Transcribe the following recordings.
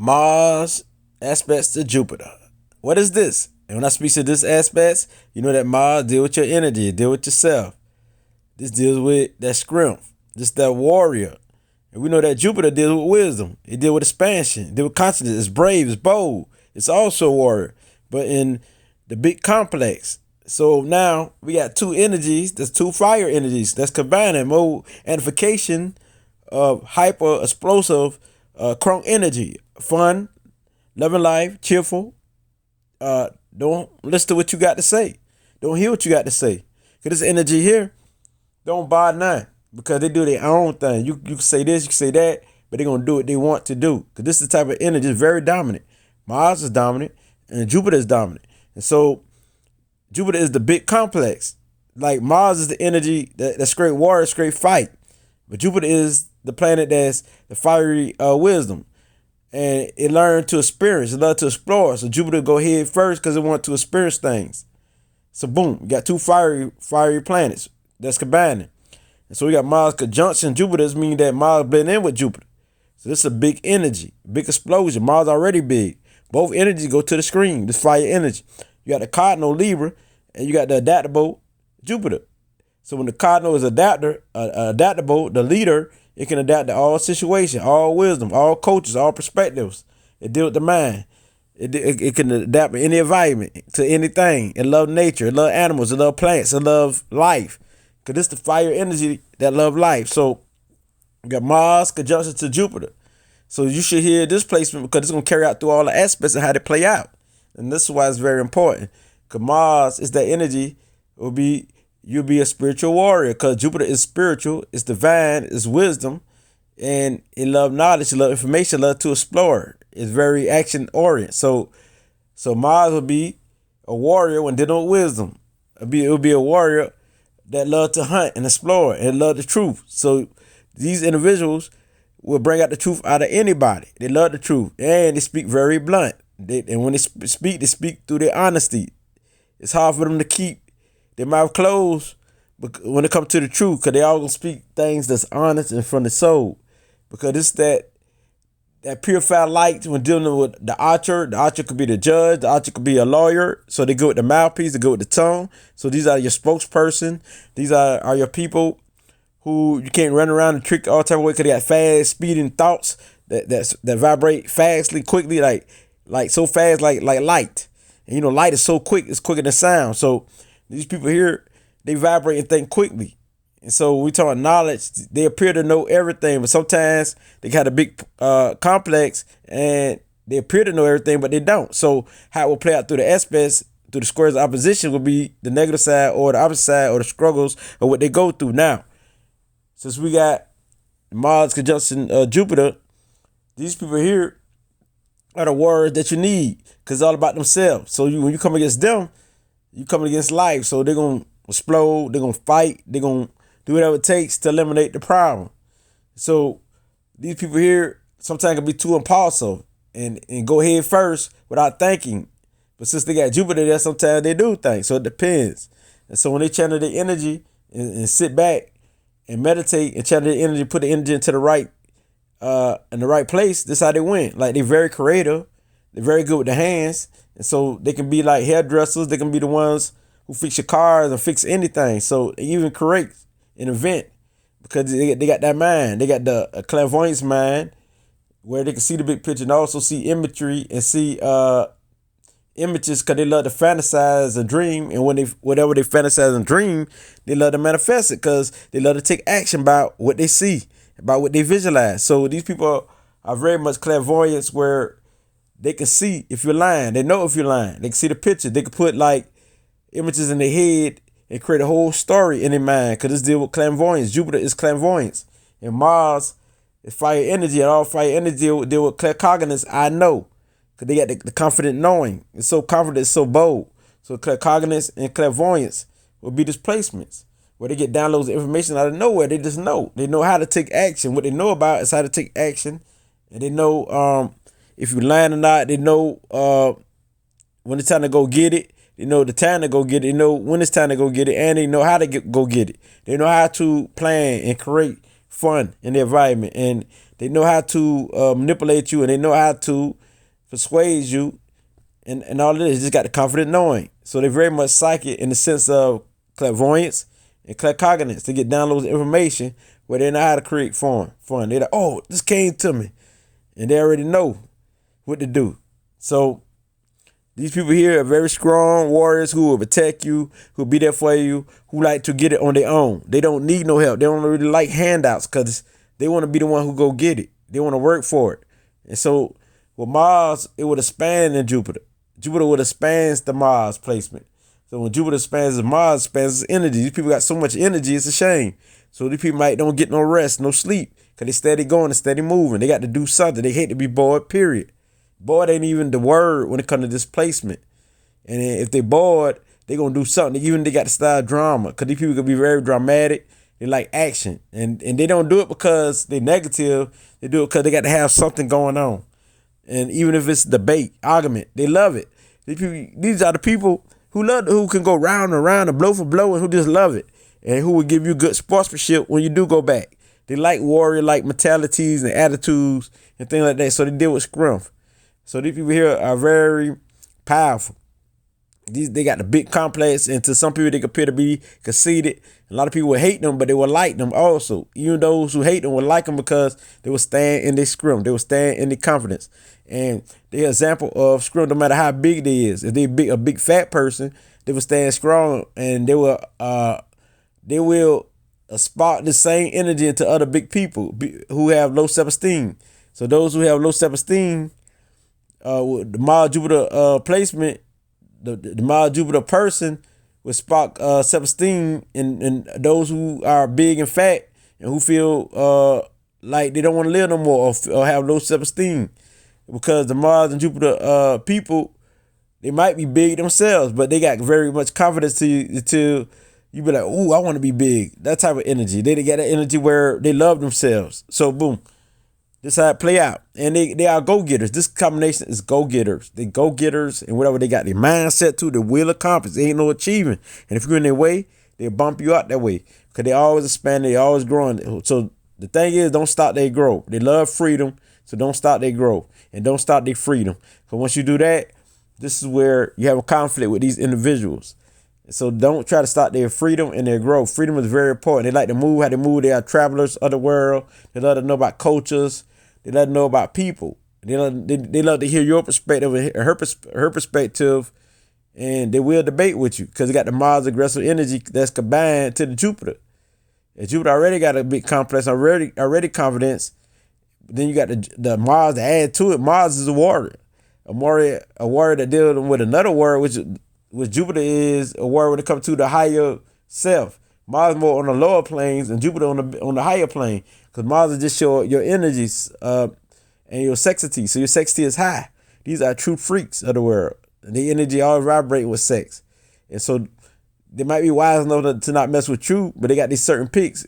Mars aspects to Jupiter. What is this? And when I speak to this aspects, you know that Mars deal with your energy, deal with yourself. This deals with that strength, this that warrior. And we know that Jupiter deals with wisdom. It deals with expansion, it deals with consciousness. It's brave, it's bold. It's also a warrior, but in the big complex. So now we got two energies. There's two fire energies that's combining more amplification of hyper explosive chrome energy, fun, loving life, cheerful. Don't listen to what you got to say. Don't hear what you got to say. Cause this energy here don't buy none because they do their own thing. You can say this, you can say that, but they're gonna do what they want to do. Cause this is the type of energy is very dominant. Mars is dominant and Jupiter is dominant. And so Jupiter is the big complex. Like Mars is the energy that's great warrior, straight fight. But Jupiter is the planet that's the fiery wisdom. And it learned to experience, it learned to explore. So Jupiter go head first because it want to experience things. So boom, you got two fiery planets that's combining. And so we got Mars conjunction Jupiter, meaning that Mars blend in with Jupiter. So this is a big energy, big explosion. Mars already big. Both energies go to the screen, this fire energy. You got the cardinal Libra and you got the adaptable Jupiter. So when the cardinal is adaptable, the leader, it can adapt to all situations, all wisdom, all cultures, all perspectives. It deals with the mind. It can adapt to any environment, to anything. It love nature. It love animals. It love plants. It love life. Because this the fire energy that love life. So you got Mars conjunction to Jupiter. So you should hear this placement because it's going to carry out through all the aspects of how they play out. And this is why it's very important. Because Mars is that energy. You'll be a spiritual warrior because Jupiter is spiritual, it's divine, it's wisdom, and it love knowledge, it love information, it love to explore. It's very action oriented. So Mars will be a warrior when dealing with wisdom. It'll be a warrior that love to hunt and explore and love the truth. So these individuals will bring out the truth out of anybody. They love the truth and they speak very blunt. And when they speak through their honesty. It's hard for them to keep their mouth closed when it comes to the truth, because they all gonna speak things that's honest and from the soul. Because it's that purified light when dealing with the archer. The archer could be the judge, the archer could be a lawyer. So they go with the mouthpiece, they go with the tongue. So these are your spokesperson. These are your people who you can't run around and trick all type of way because they got fast, speeding thoughts that vibrate fastly, quickly, like so fast, like light. And you know, light is so quick, it's quicker than sound. So these people here, they vibrate and think quickly. And so we talk knowledge, they appear to know everything, but sometimes they got a big complex and they appear to know everything, but they don't. So how it will play out through the aspects, through the squares of opposition will be the negative side or the opposite side or the struggles or what they go through. Now, since we got Mars conjunction Jupiter, these people here are the warriors that you need because it's all about themselves. So when you come against them, you coming against life. So they're going to explode, they're going to fight, they're going to do whatever it takes to eliminate the problem. So these people here sometimes can be too impulsive and go head first without thinking. But since they got Jupiter there, sometimes they do think. So it depends. And so when they channel their energy and sit back and meditate and channel their energy, put the energy into the right in the right place, this is how they win. Like they're very creative. They're very good with the hands. And so they can be like hairdressers. They can be the ones who fix your cars and fix anything. So they even create an event because they got that mind. They got the clairvoyance mind where they can see the big picture and also see imagery and see images because they love to fantasize and dream. And whatever they fantasize and dream, they love to manifest it because they love to take action about what they see, about what they visualize. So these people are very much clairvoyance where they can see if you're lying. They know if you're lying. They can see the picture. They can put like images in their head and create a whole story in their mind because this deal with clairvoyance. Jupiter is clairvoyance. And Mars is fire energy. And all fire energy deal with claircognizance. I know. Because they got the confident knowing. It's so confident, it's so bold. So claircognizance and clairvoyance will be displacements where they get downloads of information out of nowhere. They just know. They know how to take action. What they know about is how to take action. And they know if you're lying or not. They know when it's time to go get it. They know the time to go get it. They know when it's time to go get it. And they know how to go get it. They know how to plan and create fun in the environment, and they know how to manipulate you, and they know how to persuade you, and all of this. Just got the confident knowing. So they're very much psychic in the sense of clairvoyance and claircognizance to get downloads of information where they know how to create fun. They're like, oh, this came to me, and they already know what to do. So these people here are very strong warriors who will protect you, who will be there for you, who like to get it on their own. They don't need no help. They don't really like handouts because they want to be the one who go get it. They want to work for it. And so with Mars, it would expand in Jupiter. Jupiter would expand the Mars placement. So when Jupiter expands, Mars expands energy. These people got so much energy, it's a shame. So these people don't get no rest, no sleep, because they steady going and steady moving. They got to do something. They hate to be bored, period. Bored ain't even the word when it comes to displacement. And if they bored, they going to do something. Even they got to style drama, because these people can be very dramatic. They like action. And they don't do it because they negative. They do it because they got to have something going on. And even if it's debate, argument, they love it. These are the people who can go round and round and blow for blow, and who just love it, and who will give you good sportsmanship when you do go back. They like warrior-like mentalities and attitudes and things like that, so they deal with scrum. So these people here are very powerful. They got the big complex, and to some people they appear to be conceited. A lot of people would hate them, but they would like them also. Even those who hate them would like them because they would stand in their scrum. They would stand in their confidence. And they're an example of scrum no matter how big they is. If they're a big fat person, they will stand strong, and they will spark the same energy into other big people who have low self-esteem. So those who have low self-esteem, with the Mars Jupiter placement, the Mars Jupiter person will spark self-esteem in those who are big and fat and who feel like they don't want to live no more, or have low self-esteem. Because the Mars and Jupiter people, they might be big themselves, but they got very much confidence to you be like, ooh, I want to be big. That type of energy. They got that energy where they love themselves. So boom, this how it play out. And they are go-getters. This combination is go-getters. They go-getters, and whatever they got their mindset to, the will accomplish. They ain't no achieving. And if you're in their way, they'll bump you out that way. Because they always expanding, they always growing. So the thing is, don't stop their growth. They love freedom, so don't stop their growth. And don't stop their freedom. Because once you do that, this is where you have a conflict with these individuals. So don't try to stop their freedom and their growth. Freedom is very important. They like to move how they move. They are travelers of the world. They love to know about cultures. They love to know about people. They love to hear your perspective and her perspective. And they will debate with you because they got the Mars aggressive energy that's combined to the Jupiter. And Jupiter already got a big complex, already confidence. Then you got the Mars to add to it. Mars is a warrior. A warrior that deals with another warrior, which Jupiter is a warrior when it comes to the higher self. Mars more on the lower planes and Jupiter on the higher plane. Because Mars is just your energies and your sexity. So your sexity is high. These are true freaks of the world. And the energy always vibrating with sex. And so they might be wise enough to not mess with you, but they got these certain picks.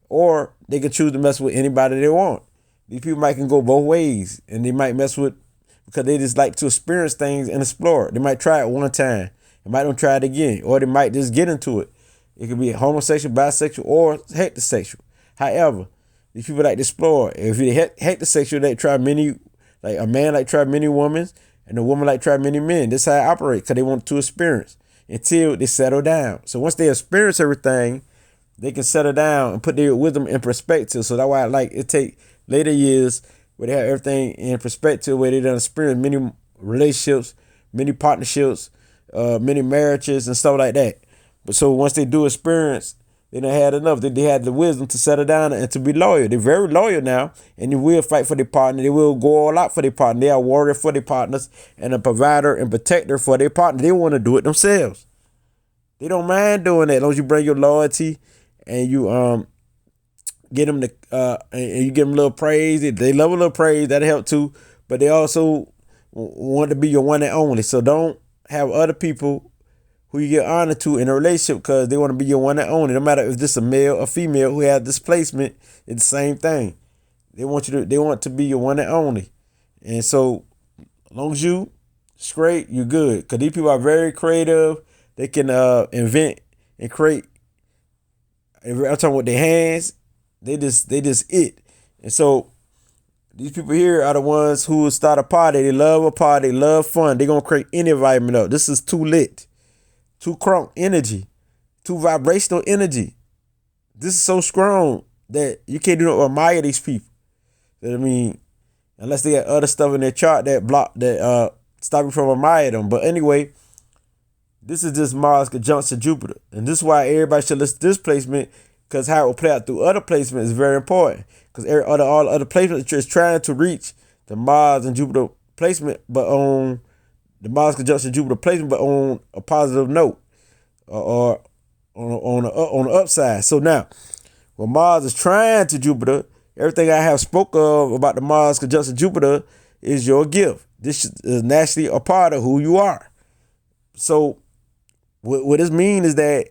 Or they can choose to mess with anybody they want. These people might can go both ways, and they might mess with because they just like to experience things and explore. They might try it one time, they might don't try it again, or they might just get into it. It could be homosexual, bisexual, or heterosexual. However, these people like to explore. If you're heterosexual, they try many, like a man like try many women, and a woman like try many men. That's how it operates because they want to experience until they settle down. So once they experience everything, they can settle down and put their wisdom in perspective. So that's why I like it take later years where they have everything in perspective, where they done experience many relationships, many partnerships, many marriages and stuff like that. But so once they do experience, they done had enough. They had the wisdom to settle down and to be loyal. They're very loyal now, and they will fight for their partner. They will go all out for their partner. They are a warrior for their partners and a provider and protector for their partner. They want to do it themselves. They don't mind doing that as long as you bring your loyalty and you get them and you give them a little praise. They love a little praise. That'll help too. But they also want to be your one and only. So don't have other people who you get honored to in a relationship because they want to be your one and only. No matter if this a male or female who has displacement, it's the same thing. They want to be your one and only. And so as long as you straight, you're good. Because these people are very creative. They can invent and create. I'm talking with their hands. They just it. And so these people here are the ones who start a party. They love a party. They love fun. They're going to create any environment up. This is too lit, too crunk energy, too vibrational energy. This is so strong that you can't do no admire these people. You know what I mean? Unless they got other stuff in their chart that stop you from admiring them. But anyway, this is just Mars conjunction Jupiter. And this is why everybody should listen to this placement, because how it will play out through other placements is very important. Because all other placements is trying to reach the Mars and Jupiter placement, but on the Mars conjunction Jupiter placement, but on a positive note or on the upside. So now, when Mars is trying to Jupiter, everything I have spoke of about the Mars conjunction Jupiter is your gift. This is naturally a part of who you are. So what this means is that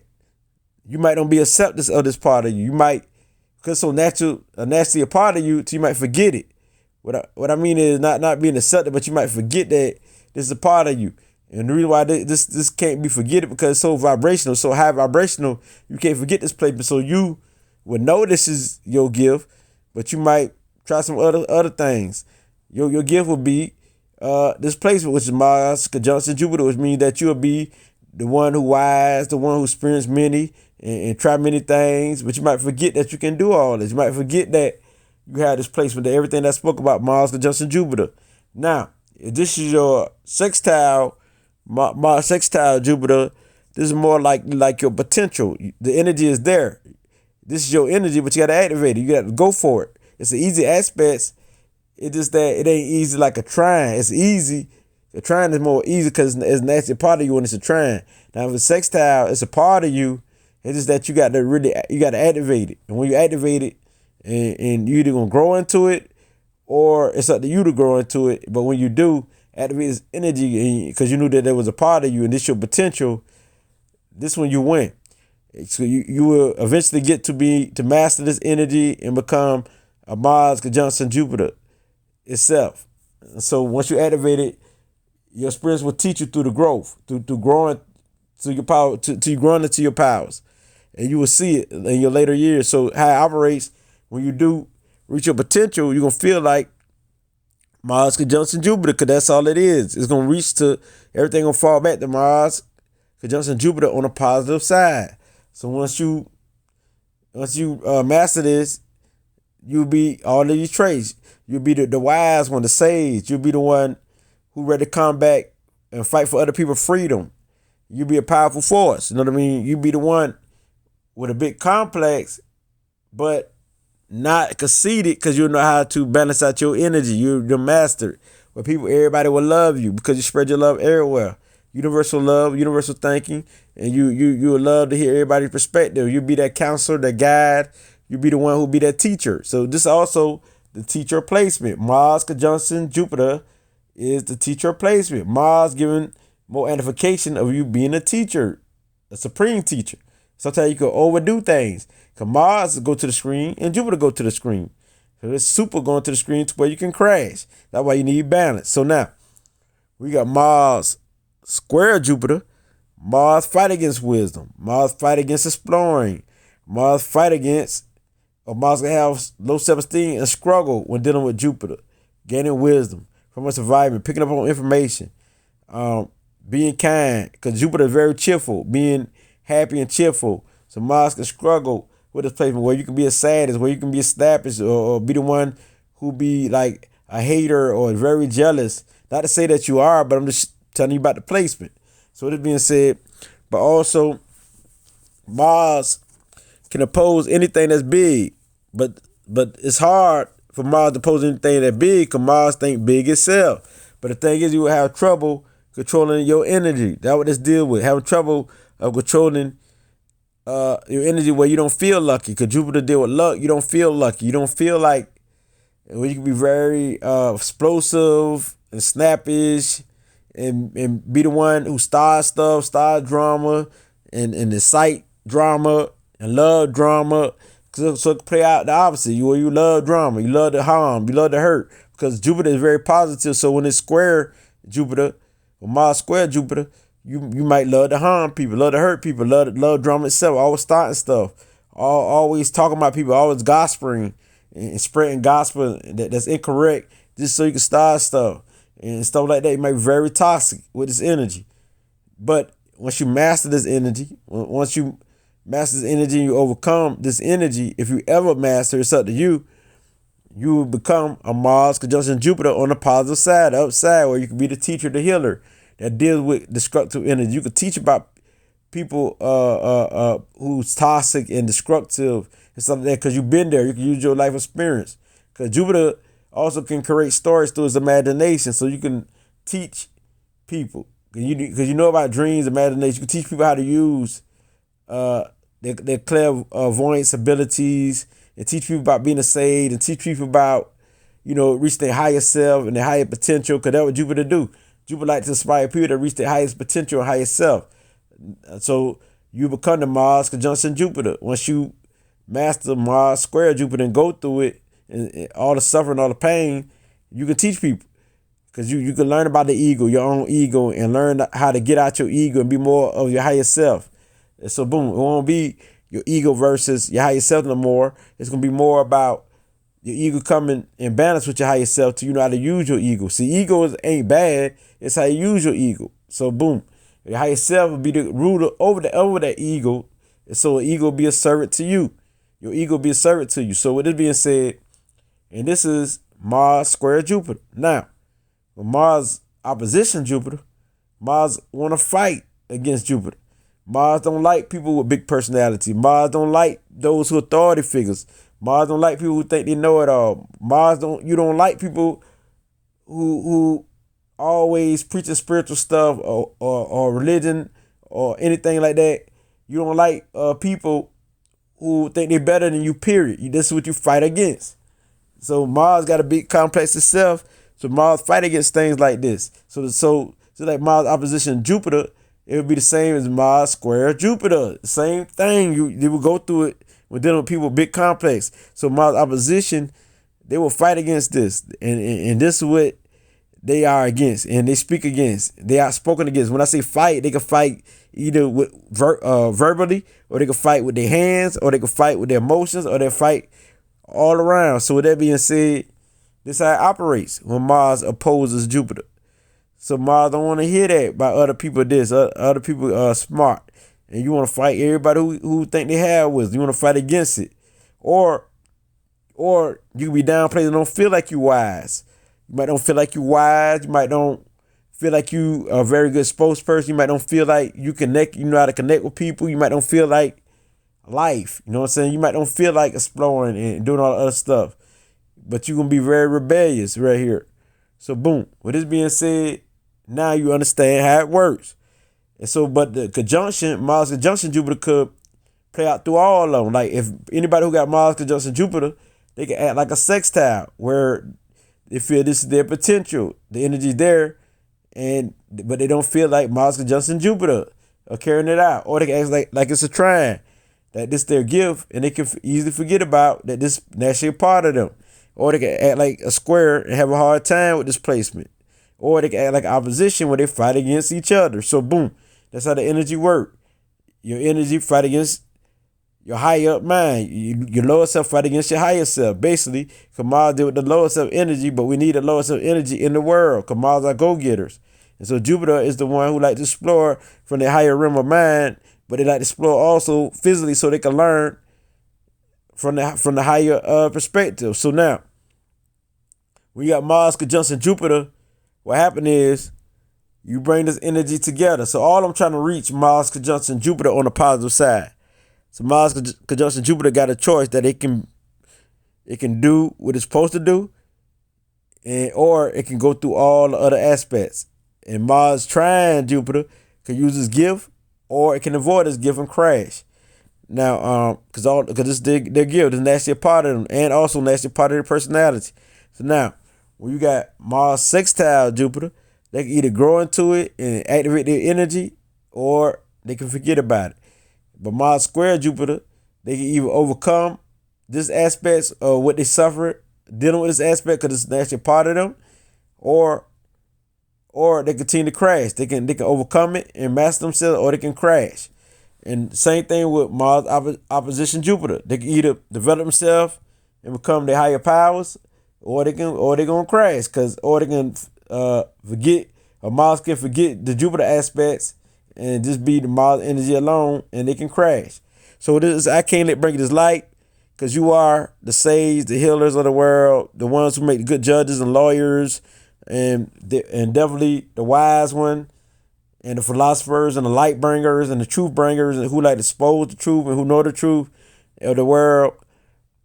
you might not be acceptance of this part of you. You might, because so naturally a part of you, so you might forget it. What I mean is not being accepted, but you might forget that this is a part of you. And the reason why this can't be forgetted, because it's so vibrational, so high vibrational, you can't forget this placement. So you would know this is your gift, but you might try some other things. Your gift will be this placement, which is Mars conjunction Jupiter, which means that you'll be the one who wise, the one who experienced many and try many things, but you might forget that you can do all this. You might forget that you have this placement, that everything that I spoke about, Mars conjunction Jupiter. Now, if this is your sextile, Mars sextile Jupiter, this is more like your potential. The energy is there. This is your energy, but you got to activate it. You got to go for it. It's an easy aspect. It's just that it ain't easy like a trine. It's easy. The trine is more easy because it's naturally a part of you when it's a trine. Now, if it's sextile, it's a part of you. It's just that you got to activate it. And when you activate it, and you either gonna grow into it, or it's up to you to grow into it. But when you do activate this energy, because you knew that there was a part of you and this your potential, this one you win. So you will eventually get to master this energy and become a Mars conjunction Jupiter itself. So once you activate it, your experience will teach you through the growth, through growing to your power, to you growing into your powers, and you will see it in your later years. So how it operates, when you do reach your potential, you're gonna feel like Mars conjunction Jupiter, because that's all it is. It's gonna reach to everything gonna fall back to Mars conjunction Jupiter on a positive side. So once you master this, you'll be all of these traits. You'll be the wise one, the sage. You'll be the one who ready to come back and fight for other people's freedom. You'll be a powerful force. You know what I mean? You'll be the one with a big complex, but not conceited, because you know how to balance out your energy. You're the master. Where everybody will love you because you spread your love everywhere. Universal love, universal thinking, and you will love to hear everybody's perspective. You'll be that counselor, that guide. You'll be the one who'll be that teacher. So this is also the teacher placement. Mars conjunction Jupiter is the teacher placement. Mars giving more amplification of you being a teacher, a supreme teacher. Sometimes you can overdo things. Because Mars go to the screen and Jupiter go to the screen. So it's super going to the screen to where you can crash. That's why you need balance. So now, we got Mars square Jupiter. Mars fight against wisdom. Mars fight against exploring. Mars fight against, or Mars can have low self-esteem and struggle when dealing with Jupiter. Gaining wisdom from a survivor, picking up on information. Being kind, because Jupiter is very cheerful. Being happy and cheerful. So Mars can struggle with this placement where you can be a sadist, where you can be a snappish, or be the one who be like a hater or very jealous. Not to say that you are, but I'm just telling you about the placement. So this being said, but also Mars can oppose anything that's big, but it's hard for Mars to oppose anything that's big, because Mars think big itself. But the thing is, you will have trouble controlling your energy. That's what this deal with. Having trouble of controlling your energy where you don't feel lucky, because Jupiter deal with luck. You don't feel lucky. You don't feel like, well, you can be very explosive and snappish, and be the one who starts stuff, start drama, and incite drama and love drama. So it can play out the opposite. You love drama, you love the harm, you love the hurt, because Jupiter is very positive. So when it's square Jupiter, or Mars square Jupiter, you might love to harm people, love to hurt people, love drama itself, always starting stuff, always talking about people, always gospeling and spreading gospel that's incorrect just so you can start stuff and stuff like that. It might be very toxic with this energy. But once you master this energy, once you master this energy and you overcome this energy, if you ever master, it's up to you. You will become a Mars conjunction Jupiter on the positive side, the upside, where you can be the teacher, the healer that deals with destructive energy. You can teach about people who's toxic and destructive and stuff like that because you've been there. You can use your life experience because Jupiter also can create stories through his imagination, so you can teach people because you know about dreams, imagination. You can teach people how to use their clairvoyance abilities, and teach people about being a sage, and teach people about, reach their higher self and their higher potential, because that's what Jupiter do. Jupiter likes to inspire people to reach their highest potential and higher self. So you become the Mars conjunction Jupiter. Once you master Mars square Jupiter and go through it, and all the suffering, all the pain, you can teach people. Because you can learn about the ego, your own ego, and learn how to get out your ego and be more of your higher self. And so boom, it won't be your ego versus your higher self no more. It's going to be more about your ego coming in balance with your higher self till you know how to use your ego. See, ego ain't bad. It's how you use your ego. So boom, your higher self will be the ruler over that ego. And so the ego will be a servant to you. Your ego will be a servant to you. So with this being said, and this is Mars square Jupiter. Now, when Mars opposition Jupiter, Mars want to fight against Jupiter. Mars don't like people with big personality. Mars don't like those who are authority figures. Mars don't like people who think they know it all. You don't like people who always preaching spiritual stuff or religion or anything like that. You don't like people who think they're better than you, period. This is what you fight against. So Mars got a big complex itself. So Mars fight against things like this. So like Mars opposition Jupiter, it would be the same as Mars square Jupiter. Same thing. You will go through it when dealing with people with big complex. So Mars opposition, they will fight against this. And this is what they are against. And they speak against. They are spoken against. When I say fight, they can fight either with verbally, or they can fight with their hands, or they can fight with their emotions, or they fight all around. So with that being said, this is how it operates when Mars opposes Jupiter. So Mars don't want to hear that by other people. Other people are smart, and you want to fight everybody who think they have wisdom. You want to fight against it, or you can be downplayed and don't feel like you wise. You might don't feel like you wise. You might don't feel like you a very good spokesperson. You might don't feel like you connect. You know how to connect with people. You might don't feel like life. You know what I'm saying? You might don't feel like exploring and doing all the other stuff, but you're gonna be very rebellious right here. So boom. With this being said, now you understand how it works. And so, but the conjunction, Mars conjunction Jupiter could play out through all of them. Like if anybody who got Mars conjunction Jupiter, they can act like a sextile where they feel this is their potential. The energy's there, but they don't feel like Mars conjunction Jupiter are carrying it out. Or they can act like it's a trine, that this their gift, and they can easily forget about that this naturally a part of them. Or they can act like a square and have a hard time with this placement. Or they can act like opposition where they fight against each other. So boom, that's how the energy work. Your energy fight against your higher up mind. Your lower self fight against your higher self. Basically, Mars deal with the lower self energy, but we need a lower self energy in the world. Mars are go-getters. And so Jupiter is the one who like to explore from the higher realm of mind, but they like to explore also physically so they can learn from the higher perspective. So now, when you got Mars conjunction Jupiter, what happened is you bring this energy together. So all I'm trying to reach Mars conjunction Jupiter on the positive side. So Mars conjunction Jupiter got a choice that it can do what it's supposed to do, or it can go through all the other aspects. And Mars trine Jupiter can use his gift, or it can avoid his gift and crash. Now, because it's their gift, it's naturally a part of them, and also naturally a part of their personality. So now, when you got Mars sextile Jupiter, they can either grow into it and activate their energy, or they can forget about it. But Mars square Jupiter, they can either overcome this aspect of what they suffer dealing with this aspect because it's naturally part of them, or they continue to crash. They can overcome it and master themselves, or they can crash. And same thing with Mars opposition Jupiter. They can either develop themselves and become their higher powers, or they gonna crash, or they can forget, or Mars can forget the Jupiter aspects and just be the Mars energy alone, and they can crash. So this, I can't bring this light, because you are the sage, the healers of the world, the ones who make the good judges and lawyers, and definitely the wise one, and the philosophers and the light bringers and the truth bringers, and who like to expose the truth and who know the truth of the world.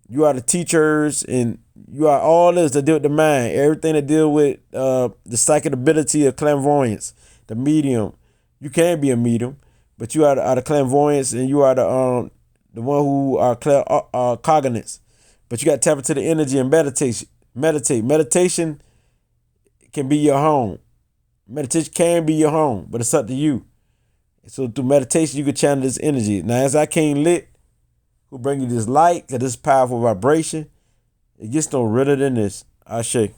You are the teachers, and you are all this that deal with the mind, everything that deal with the psychic ability of clairvoyance, the medium. You can be a medium, but you are the clairvoyance, and you are the one who are cognizant. But you got to tap into the energy and meditation can be your home. Meditation can be your home, but it's up to you. So through meditation, you can channel this energy. Now, as I came lit, who bring you this light, because this powerful vibration, it gets no realer than this. Ashe.